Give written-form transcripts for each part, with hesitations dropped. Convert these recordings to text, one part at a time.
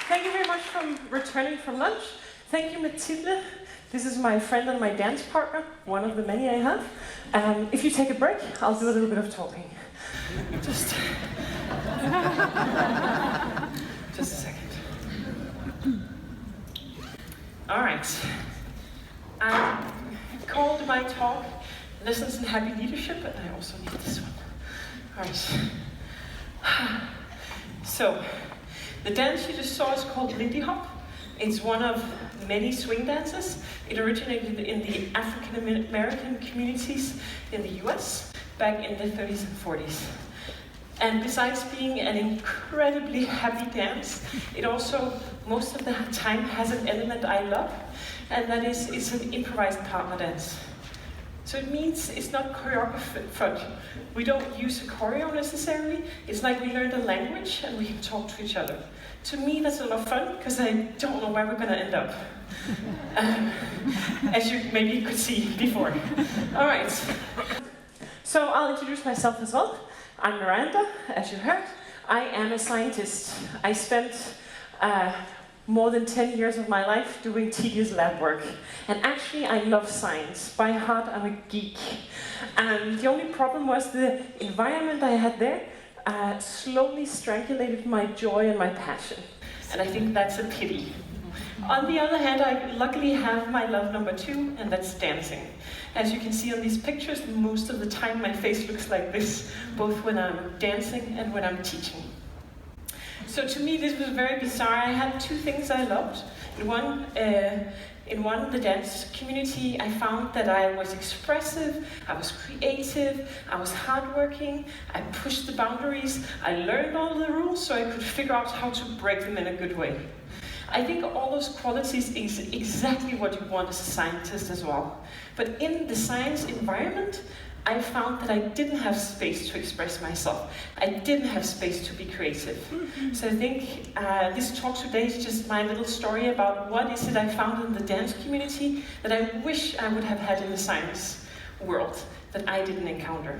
Thank you very much for returning from lunch. Thank you, Mathilde. This is my friend and my dance partner, one of the many I have. If you take a break, I'll do a little bit of talking. Just a second. All right. I called my talk Lessons in Happy Leadership, and I also need this one. All right. So, the dance you just saw is called Lindy Hop. It's one of many swing dances. It originated in the African American communities in the US back in the 30s and 40s. And besides being an incredibly happy dance, it also, most of the time, has an element I love, and that is it's an improvised partner dance. So it means it's not choreographed. We don't use a choreo necessarily. It's like we learned a language and we can talk to each other. To me, that's a lot of fun because I don't know where we're going to end up. As you maybe could see before. All right. So I'll introduce myself as well. I'm Miranda, as you heard. I am a scientist. I spent more than 10 years of my life doing tedious lab work. And actually, I love science. By heart, I'm a geek. And the only problem was the environment I had there slowly strangulated my joy and my passion. And I think that's a pity. On the other hand, I luckily have my love number 2, and that's dancing. As you can see on these pictures, most of the time my face looks like this, both when I'm dancing and when I'm teaching. So to me, this was very bizarre. I had 2 things I loved. In one, the dance community, I found that I was expressive, I was creative, I was hardworking, I pushed the boundaries, I learned all the rules so I could figure out how to break them in a good way. I think all those qualities is exactly what you want as a scientist as well. But in the science environment, I found that I didn't have space to express myself. I didn't have space to be creative. So I think this talk today is just my little story about what is it I found in the dance community that I wish I would have had in the science world that I didn't encounter.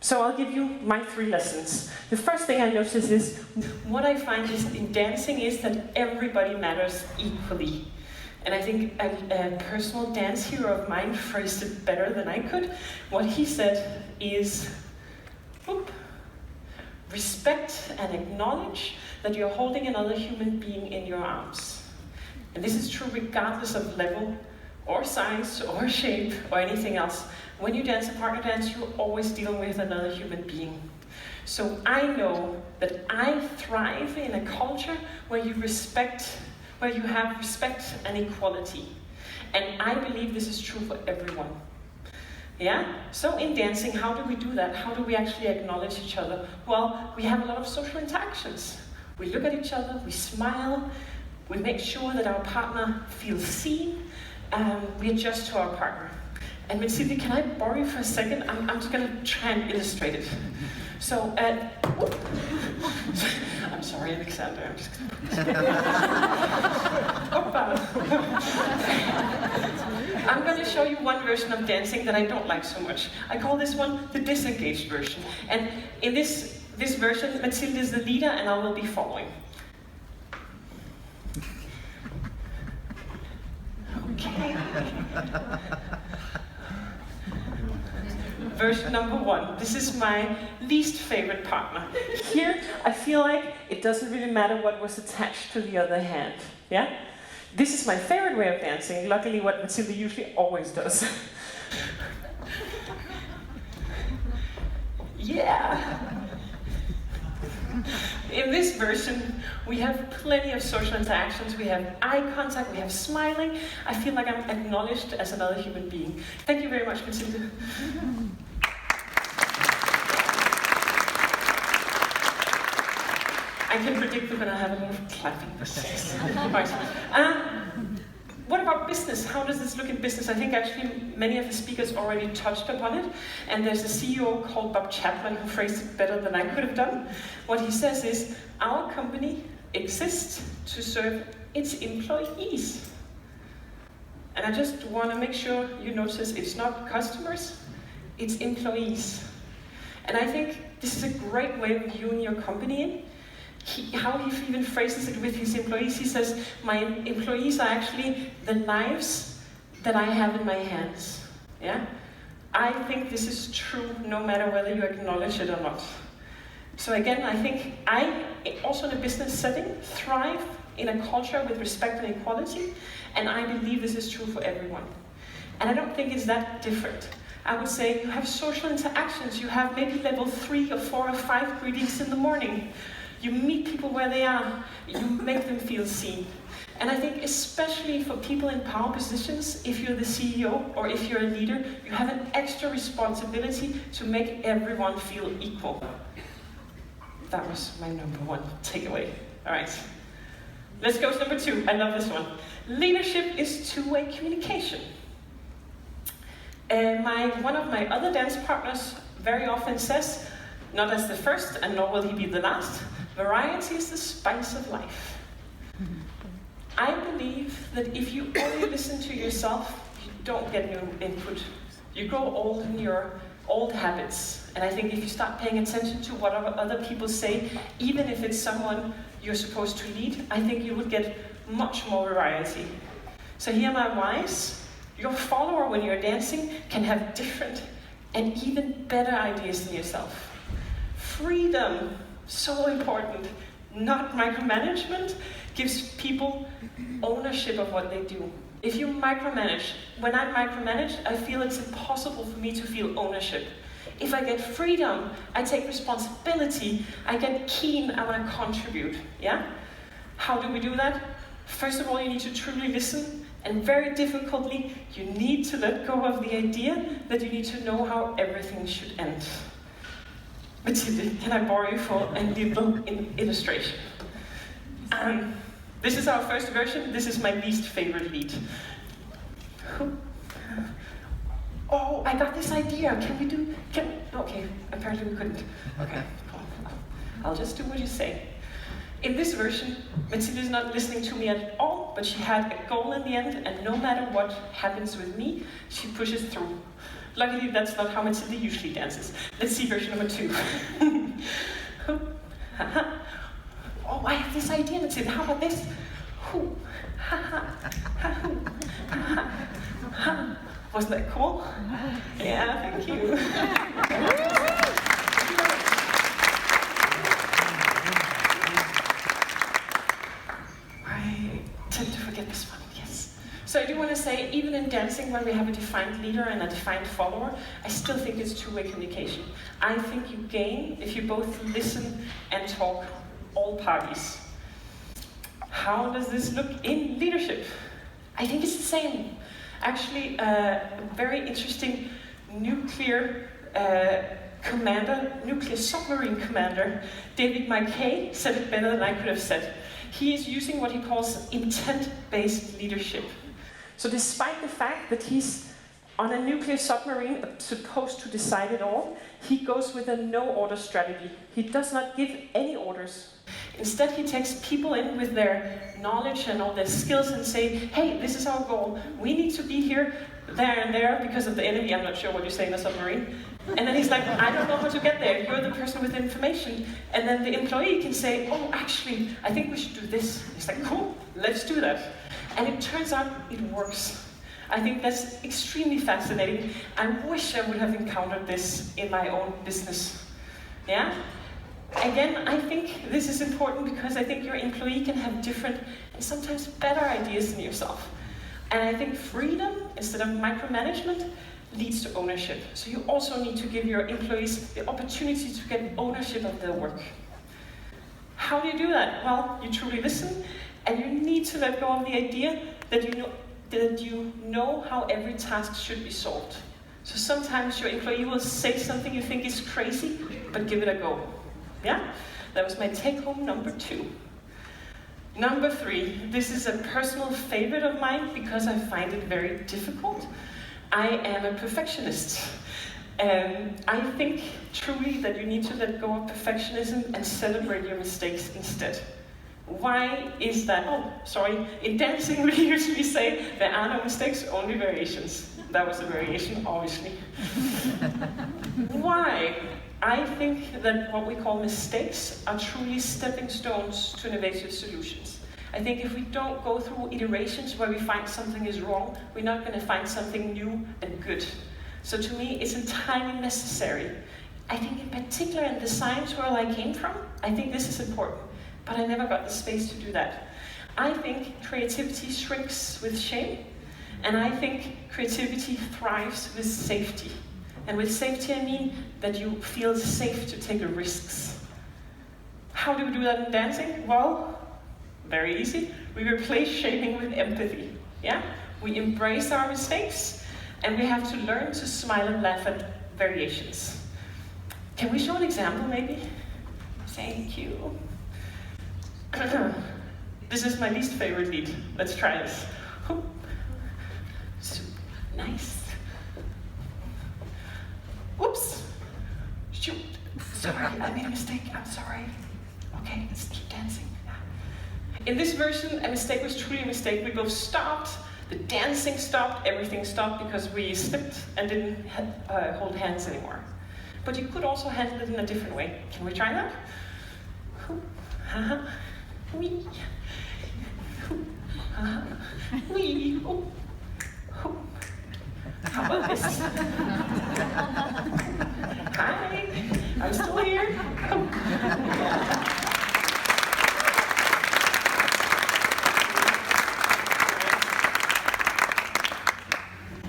So I'll give you my 3 lessons. The first thing I noticed is, what I find is in dancing is that everybody matters equally. And I think a personal dance hero of mine phrased it better than I could. What he said is, respect and acknowledge that you're holding another human being in your arms. And this is true regardless of level, or size, or shape, or anything else. When you dance a partner dance, you're always dealing with another human being. So I know that I thrive in a culture where you have respect and equality. And I believe this is true for everyone. Yeah? So in dancing, how do we do that? How do we actually acknowledge each other? Well, we have a lot of social interactions. We look at each other, we smile, we make sure that our partner feels seen, we adjust to our partner. And Mathilde, can I borrow you for a second? I'm just going to try and illustrate it. So, I'm sorry, Alexander. I'm just going to put this. I'm going to show you one version of dancing that I don't like so much. I call this one the disengaged version. And in this version, Mathilde is the leader, and I will be following. Okay. Version number 1. This is my least favorite partner. Here, I feel like it doesn't really matter what was attached to the other hand. Yeah? This is my favorite way of dancing. Luckily, what Mathilde usually always does. Yeah. In this version, we have plenty of social interactions. We have eye contact, we have smiling. I feel like I'm acknowledged as another human being. Thank you very much, Mathilde. I can predict we're going to have a lot of clapping. Right. What about business? How does this look in business? I think actually many of the speakers already touched upon it. And there's a CEO called Bob Chapman who phrased it better than I could have done. What he says is, our company exists to serve its employees. And I just want to make sure you notice it's not customers, it's employees. And I think this is a great way of viewing your company in. How he even phrases it with his employees, he says, my employees are actually the knives that I have in my hands. Yeah? I think this is true no matter whether you acknowledge it or not. So again, I think I, also in a business setting, thrive in a culture with respect and equality, and I believe this is true for everyone. And I don't think it's that different. I would say you have social interactions, you have maybe level 3 or 4 or 5 greetings in the morning. You meet people where they are, you make them feel seen. And I think especially for people in power positions, if you're the CEO or if you're a leader, you have an extra responsibility to make everyone feel equal. That was my number 1 takeaway. All right, let's go to number 2. I love this one. Leadership is two-way communication. One of my other dance partners very often says, not as the first and nor will he be the last, variety is the spice of life. I believe that if you only listen to yourself, you don't get new input. You grow old in your old habits. And I think if you start paying attention to what other people say, even if it's someone you're supposed to lead, I think you would get much more variety. So here are my whys. Your follower, when you're dancing, can have different and even better ideas than yourself. Freedom, so important. Not micromanagement, gives people ownership of what they do. If you micromanage, when I micromanage, I feel it's impossible for me to feel ownership. If I get freedom, I take responsibility, I get keen, I want to contribute, yeah? How do we do that? First of all, you need to truly listen, and very difficultly, you need to let go of the idea that you need to know how everything should end. Mathilde, can I borrow you for a little illustration? This is our first version. This is my least favorite lead. Oh, I got this idea. Okay, apparently we couldn't. Okay, I'll just do what you say. In this version, Mathilde is not listening to me at all, but she had a goal in the end, and no matter what happens with me, she pushes through. Luckily, that's not how Mathilde usually dances. Let's see version number 2. Oh, I have this idea, Mathilde. How about this? Wasn't that cool? Yeah, thank you. I tend to forget this one, yes. So I do want to say, even in dancing, when we have a defined leader and a defined follower, I still think it's two-way communication. I think you gain if you both listen and talk, all parties. How does this look in leadership? I think it's the same. Actually, a very interesting nuclear submarine commander, David McKay, said it better than I could have said. He is using what he calls intent-based leadership. So despite the fact that he's on a nuclear submarine supposed to decide it all, he goes with a no-order strategy. He does not give any orders. Instead, he takes people in with their knowledge and all their skills and say, hey, this is our goal. We need to be here, there, and there because of the enemy. I'm not sure what you say in a submarine. And then he's like, I don't know how to get there. You're the person with information. And then the employee can say, oh, actually, I think we should do this. He's like, cool, let's do that. And it turns out it works. I think that's extremely fascinating. I wish I would have encountered this in my own business. Yeah? Again, I think this is important because I think your employee can have different and sometimes better ideas than yourself. And I think freedom, instead of micromanagement, leads to ownership. So you also need to give your employees the opportunity to get ownership of their work. How do you do that? Well, you truly listen, and you need to let go of the idea that you know how every task should be solved. So sometimes your employee will say something you think is crazy, but give it a go. Yeah? That was my take-home number 2. Number 3, this is a personal favorite of mine because I find it very difficult. I am a perfectionist. I think truly that you need to let go of perfectionism and celebrate your mistakes instead. Why is that? Oh, sorry. In dancing, we usually say there are no mistakes, only variations. That was a variation, obviously. Why? I think that what we call mistakes are truly stepping stones to innovative solutions. I think if we don't go through iterations where we find something is wrong, we're not going to find something new and good. So to me, it's entirely necessary. I think in particular in the science world I came from, I think this is important, but I never got the space to do that. I think creativity shrinks with shame, and I think creativity thrives with safety. And with safety, I mean that you feel safe to take risks. How do we do that in dancing? Well, very easy. We replace shaming with empathy. Yeah? We embrace our mistakes, and we have to learn to smile and laugh at variations. Can we show an example, maybe? Thank you. This is my least favorite lead. Let's try this. Nice. Whoops. Shoot. Sorry, I made a mistake. I'm sorry. Okay, let's keep dancing. In this version, a mistake was truly a mistake. We both stopped, the dancing stopped, everything stopped because we slipped and didn't hold hands anymore. But you could also handle it in a different way. Can we try that? Wee. Wee. How about this? Hi, I'm still here.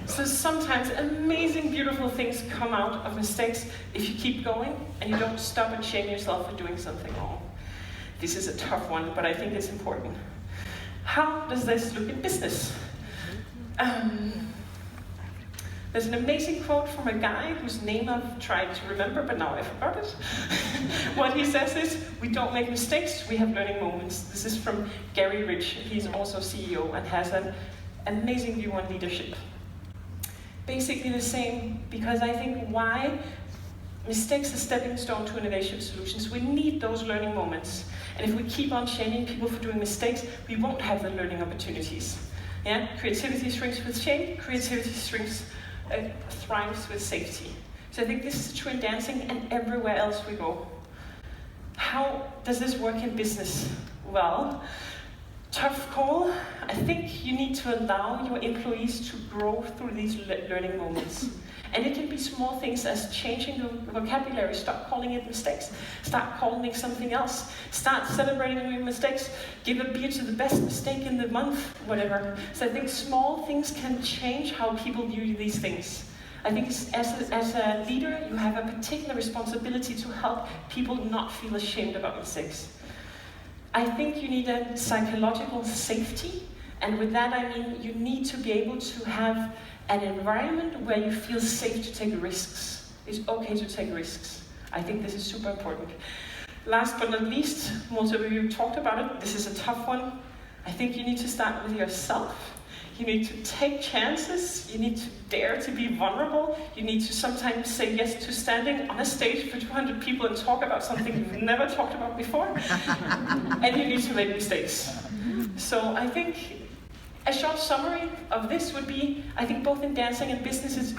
So sometimes amazing, beautiful things come out of mistakes if you keep going and you don't stop and shame yourself for doing something wrong. This is a tough one, but I think it's important. How does this look in business? There's an amazing quote from a guy whose name I've tried to remember, but now I forgot it. What he says is, we don't make mistakes, we have learning moments. This is from Gary Rich. He's also CEO and has an amazing view on leadership. Basically the same, because I think why mistakes are stepping stone to innovation solutions. We need those learning moments. And if we keep on shaming people for doing mistakes, we won't have the learning opportunities. Yeah? Creativity shrinks with shame, creativity thrives with safety. So I think this is true in dancing and everywhere else we go. How does this work in business? Well, tough call. I think you need to allow your employees to grow through these learning moments. And it can be small things as changing the vocabulary. Stop calling it mistakes. Start calling it something else. Start celebrating your mistakes. Give a beer to the best mistake in the month, whatever. So I think small things can change how people view these things. I think as a leader, you have a particular responsibility to help people not feel ashamed about mistakes. I think you need a psychological safety, and with that I mean you need to be able to have an environment where you feel safe to take risks. It's okay to take risks. I think this is super important. Last but not least, most of you talked about it, this is a tough one. I think you need to start with yourself. You need to take chances, you need to dare to be vulnerable, you need to sometimes say yes to standing on a stage for 200 people and talk about something you've never talked about before, and you need to make mistakes. So I think a short summary of this would be, I think both in dancing and business it's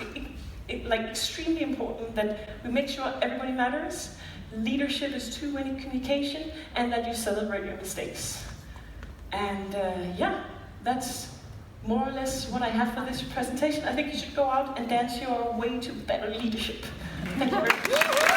extremely important that we make sure everybody matters, leadership is two-way communication, and that you celebrate your mistakes. And yeah, that's more or less what I have for this presentation. I think you should go out and dance your way to better leadership. Thank you very much.